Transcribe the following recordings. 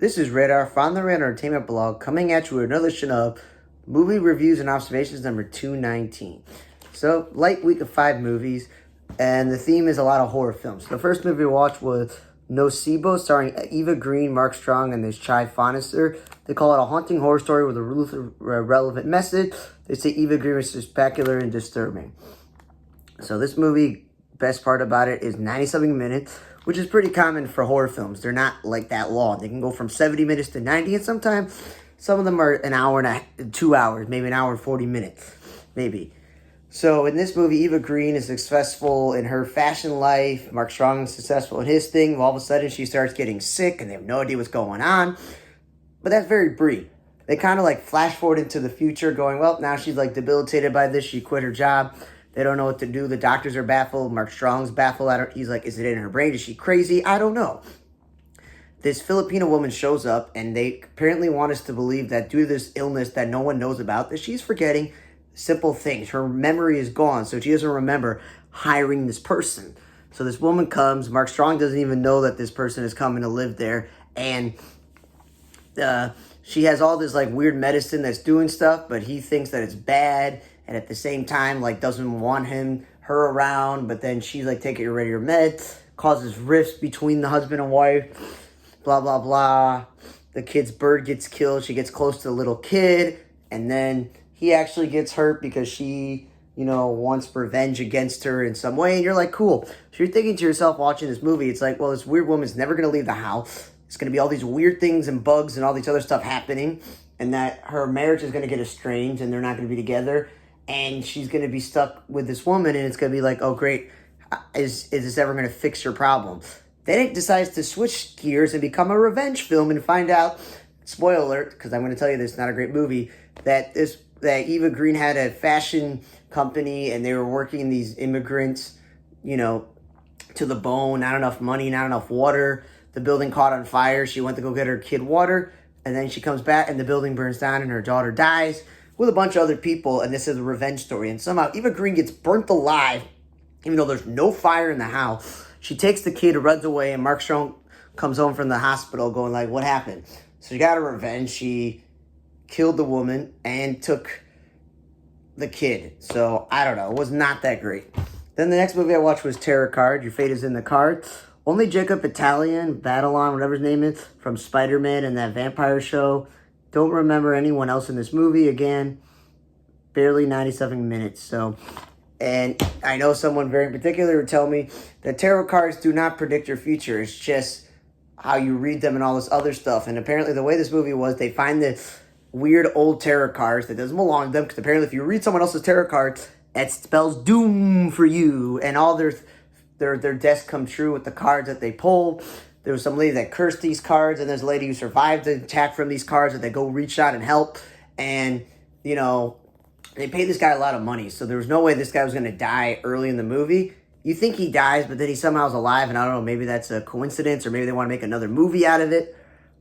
This is Radar from the Radar Entertainment Blog coming at you with another edition of Movie Reviews and Observations number 219. So, light week of 5 movies, and the theme is a lot of horror films. The first movie we watched was Nocebo, starring Eva Green, Mark Strong, and this Chai Fonister. They call it a haunting horror story with a relevant message. They say Eva Green is spectacular and disturbing. So this movie, best part about it is 90-something minutes, which is pretty common for horror films. They're not like that long. They can go from 70 minutes to 90, and sometimes some of them are an hour and 2 hours, maybe an hour and 40 minutes, maybe. So in this movie, Eva Green is successful in her fashion life. Mark Strong is successful in his thing. All of a sudden, she starts getting sick, and they have no idea what's going on. But that's very brief. They kind of like flash forward into the future, going, well, now she's like debilitated by this. She quit her job. They don't know what to do. The doctors are baffled. Mark Strong's baffled. He's like, is it in her brain? Is she crazy? I don't know. This Filipino woman shows up, and they apparently want us to believe that due to this illness that no one knows about, that she's forgetting simple things. Her memory is gone, so she doesn't remember hiring this person. So this woman comes. Mark Strong doesn't even know that this person is coming to live there, and she has all this like weird medicine that's doing stuff, but he thinks that it's bad. And at the same time, like, doesn't want her around. But then she's like, take your regular meds. Causes rifts between the husband and wife. Blah, blah, blah. The kid's bird gets killed. She gets close to the little kid. And then he actually gets hurt because she, wants revenge against her in some way. And you're like, cool. So you're thinking to yourself watching this movie, it's like, well, this weird woman's never going to leave the house. It's going to be all these weird things and bugs and all these other stuff happening. And that her marriage is going to get estranged and they're not going to be together. And she's going to be stuck with this woman, and it's going to be like, oh, great, is this ever going to fix your problem? Then it decides to switch gears and become a revenge film and find out, spoiler alert, because I'm going to tell you this is not a great movie, that Eva Green had a fashion company, and they were working these immigrants, to the bone, not enough money, not enough water. The building caught on fire. She went to go get her kid water, and then she comes back, and the building burns down, and her daughter dies with a bunch of other people, and this is a revenge story. And somehow Eva Green gets burnt alive, even though there's no fire in the house. She takes the kid, runs away, and Mark Strong comes home from the hospital going like, what happened? So she got her revenge. She killed the woman and took the kid. So, I don't know. It was not that great. Then the next movie I watched was Tarot Card. Your Fate is in the Card. Only Jacob Batalon, whatever his name is, from Spider-Man and that vampire show. Don't remember anyone else in this movie. Again, barely 97 minutes. So, and I know someone very in particular would tell me that tarot cards do not predict your future. It's just how you read them and all this other stuff. And apparently the way this movie was, they find the weird old tarot cards that doesn't belong to them. Because apparently if you read someone else's tarot cards, it spells doom for you. And all their deaths come true with the cards that they pull. There was some lady that cursed these cards, and there's a lady who survived the attack from these cards, that they go reach out and help. And, they paid this guy a lot of money, so there was no way this guy was going to die early in the movie. You think he dies, but then he somehow is alive, and I don't know, maybe that's a coincidence, or maybe they want to make another movie out of it.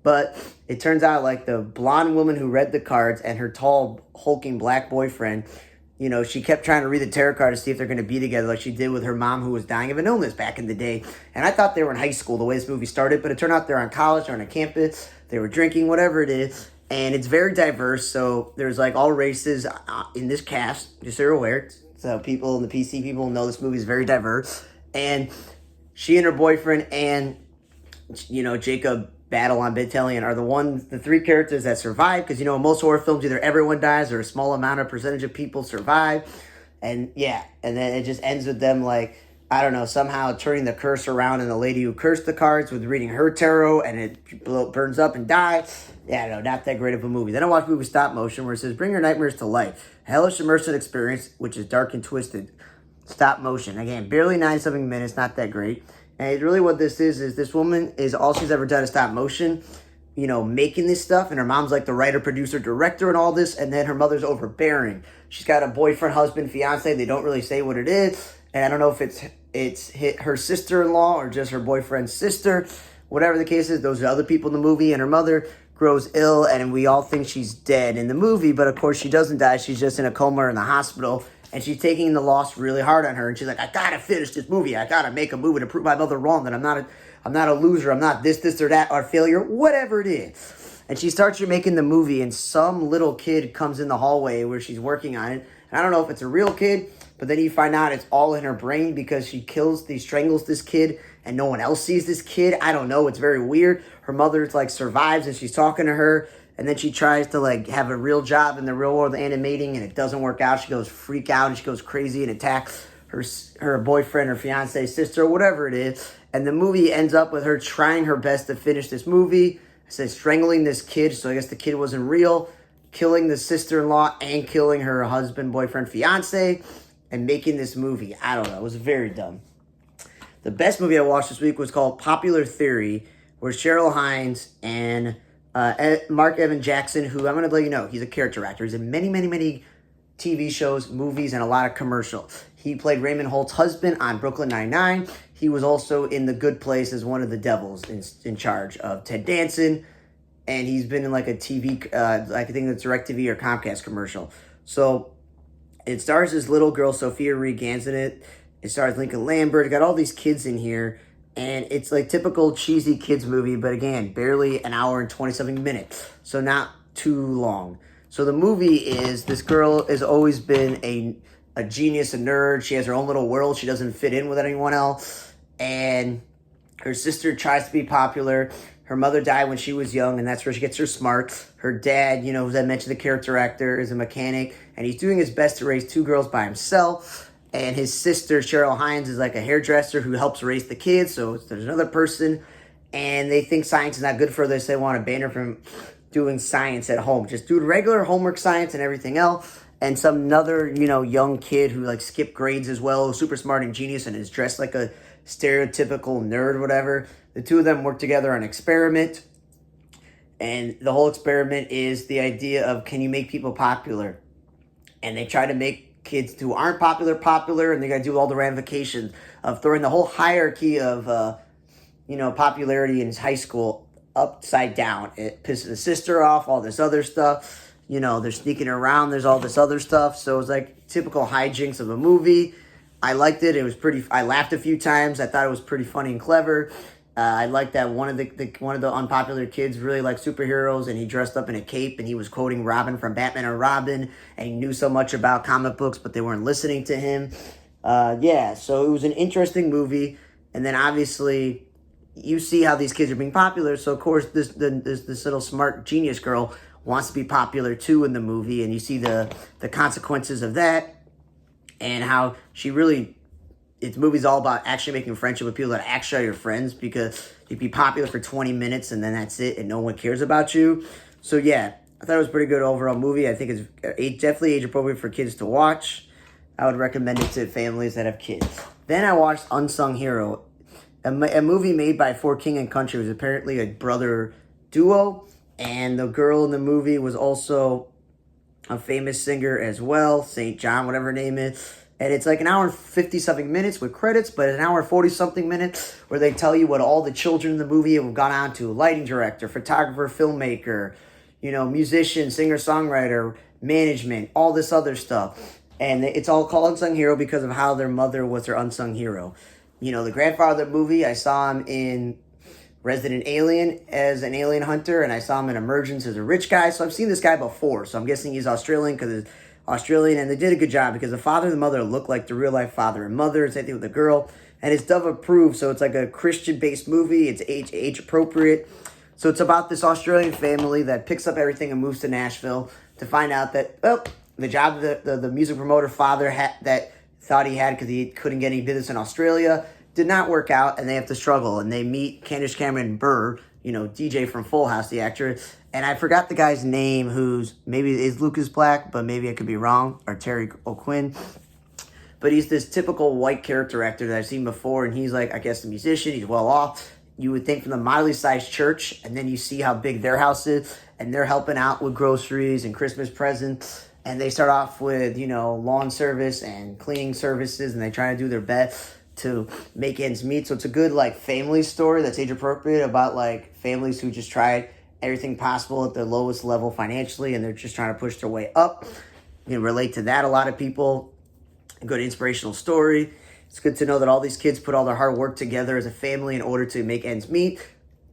But it turns out, like, the blonde woman who read the cards and her tall, hulking black boyfriend, she kept trying to read the tarot card to see if they're going to be together like she did with her mom who was dying of an illness back in the day. And I thought they were in high school the way this movie started, but it turned out they're on college, they're on a campus, they were drinking, whatever it is. And it's very diverse, so there's like all races in this cast, just so you're aware. So people in the PC people know this movie is very diverse. And she and her boyfriend and, Jacob Batalon are the 3 characters that survive. Because, in most horror films, either everyone dies or a small amount of percentage of people survive. And, yeah, and then it just ends with them, like, I don't know, somehow turning the curse around, and the lady who cursed the cards with reading her tarot, and it burns up and dies. Yeah, no, not that great of a movie. Then I watched a movie Stop Motion where it says, bring your nightmares to life. Hellish immersive experience, which is dark and twisted. Stop motion. Again, barely 90-something minutes, not that great. And really what this is this woman is all she's ever done is stop motion, making this stuff. And her mom's like the writer, producer, director and all this. And then her mother's overbearing. She's got a boyfriend, husband, fiance. They don't really say what it is. And I don't know if it's her sister-in-law or just her boyfriend's sister. Whatever the case is, those are other people in the movie. And her mother grows ill, and we all think she's dead in the movie. But, of course, she doesn't die. She's just in a coma or in the hospital. And she's taking the loss really hard on her. And she's like, I got to finish this movie. I got to make a movie to prove my mother wrong, that I'm not I'm not a loser. I'm not this, or that, or failure, whatever it is. And she starts making the movie, and some little kid comes in the hallway where she's working on it. And I don't know if it's a real kid, but then you find out it's all in her brain because she strangles this kid, and no one else sees this kid. I don't know. It's very weird. Her mother like survives, and she's talking to her, and then she tries to like have a real job in the real world animating, and it doesn't work out. She goes freak out, and she goes crazy and attacks her boyfriend, her fiance, sister, whatever it is. And the movie ends up with her trying her best to finish this movie. I said strangling this kid, so I guess the kid wasn't real, killing the sister-in-law and killing her husband, boyfriend, fiance, and making this movie. I don't know. It was very dumb. The best movie I watched this week was called Popular Theory, where Cheryl Hines and Mark Evan Jackson, who I'm going to let you know, he's a character actor. He's in many, many, many TV shows, movies, and a lot of commercials. He played Raymond Holt's husband on Brooklyn Nine-Nine. He was also in The Good Place as one of the devils in charge of Ted Danson. And he's been in like a TV, I think it's DirecTV or Comcast commercial. So it stars this little girl, Sophia Regan's in it. It stars Lincoln Lambert. It got all these kids in here. And it's like typical cheesy kids movie, but again, barely an hour and 20-something minutes. So not too long. So the movie is, this girl has always been a genius, a nerd. She has her own little world. She doesn't fit in with anyone else. And her sister tries to be popular. Her mother died when she was young, and that's where she gets her smarts. Her dad, you know, as I mentioned, the character actor, is a mechanic, and he's doing his best to raise two girls by himself. And his sister, Cheryl Hines, is like a hairdresser who helps raise the kids, so there's another person. And they think science is not good for this. They want to ban her from doing science at home. Just do regular homework science and everything else. And some another, you know, young kid who like skipped grades as well, super smart and genius, and is dressed like a stereotypical nerd or whatever. The two of them work together on an experiment. And the whole experiment is the idea of, can you make people popular? And they try to make kids who aren't popular, and they got to do all the ramifications of throwing the whole hierarchy of, popularity in high school upside down. It pisses the sister off, all this other stuff. You know, they're sneaking around. There's all this other stuff. So it's like typical hijinks of a movie. I liked it. It was pretty. I laughed a few times. I thought it was pretty funny and clever. I liked that one of the unpopular kids really liked superheroes, and he dressed up in a cape, and he was quoting Robin from Batman and Robin, and he knew so much about comic books, but they weren't listening to him. So it was an interesting movie. And then obviously you see how these kids are being popular. So of course this little smart genius girl wants to be popular too in the movie, and you see the consequences of that, and how she really. The movie's all about actually making friendship with people that actually are your friends, because you'd be popular for 20 minutes and then that's it, and no one cares about you. So yeah, I thought it was a pretty good overall movie. I think it's definitely age appropriate for kids to watch. I would recommend it to families that have kids. Then I watched Unsung Hero, a movie made by For King and Country. It was apparently a brother duo, and the girl in the movie was also a famous singer as well, St. John, whatever her name is. And it's like an hour and 50-something minutes with credits, but an hour and 40-something minutes where they tell you what all the children in the movie have gone on to. Lighting director, photographer, filmmaker, musician, singer-songwriter, management, all this other stuff. And it's all called Unsung Hero because of how their mother was their unsung hero. The grandfather of the movie, I saw him in Resident Alien as an alien hunter, and I saw him in Emergence as a rich guy. So I've seen this guy before, so I'm guessing he's Australian because it's Australian, and they did a good job because the father and the mother look like the real life father and mother. Same thing with the girl, and it's Dove approved, so it's like a Christian-based movie. It's age appropriate. So it's about this Australian family that picks up everything and moves to Nashville to find out that the job the music promoter father that thought he had because he couldn't get any business in Australia did not work out, and they have to struggle. And they meet Candace Cameron Bure, DJ from Full House, the actor. And I forgot the guy's name, who's maybe is Lucas Black, but maybe I could be wrong, or Terry O'Quinn. But he's this typical white character actor that I've seen before, and he's like, I guess, a musician. He's well off. You would think from the moderately sized church, and then you see how big their house is, and they're helping out with groceries and Christmas presents. And they start off with, lawn service and cleaning services, and they try to do their best to make ends meet. So it's a good, family story that's age appropriate about, families who just tried everything possible at the lowest level financially, and they're just trying to push their way up. You can relate to that, a lot of people. A good inspirational story. It's good to know that all these kids put all their hard work together as a family in order to make ends meet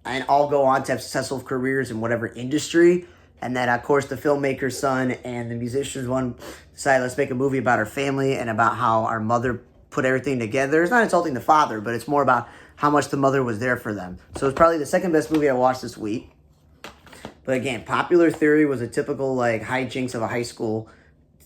and all go on to have successful careers in whatever industry. And then, of course, the filmmaker's son and the musician's one decided, let's make a movie about our family and about how our mother put everything together. It's not insulting the father, but it's more about how much the mother was there for them. So it's probably the second best movie I watched this week. But again, Popular Theory was a typical like hijinks of a high school,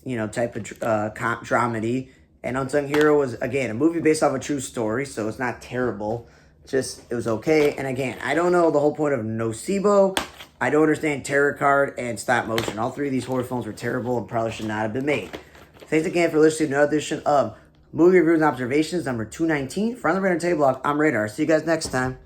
type of dramedy. And Unsung Hero was, again, a movie based off a true story, so it's not terrible. Just, it was okay. And again, I don't know the whole point of Nocebo. I don't understand Tarot Card and Stop Motion. All three of these horror films were terrible and probably should not have been made. Thanks again for listening to another edition of Movie Reviews and Observations, number 219. From the Radar Table Block, I'm Radar. See you guys next time.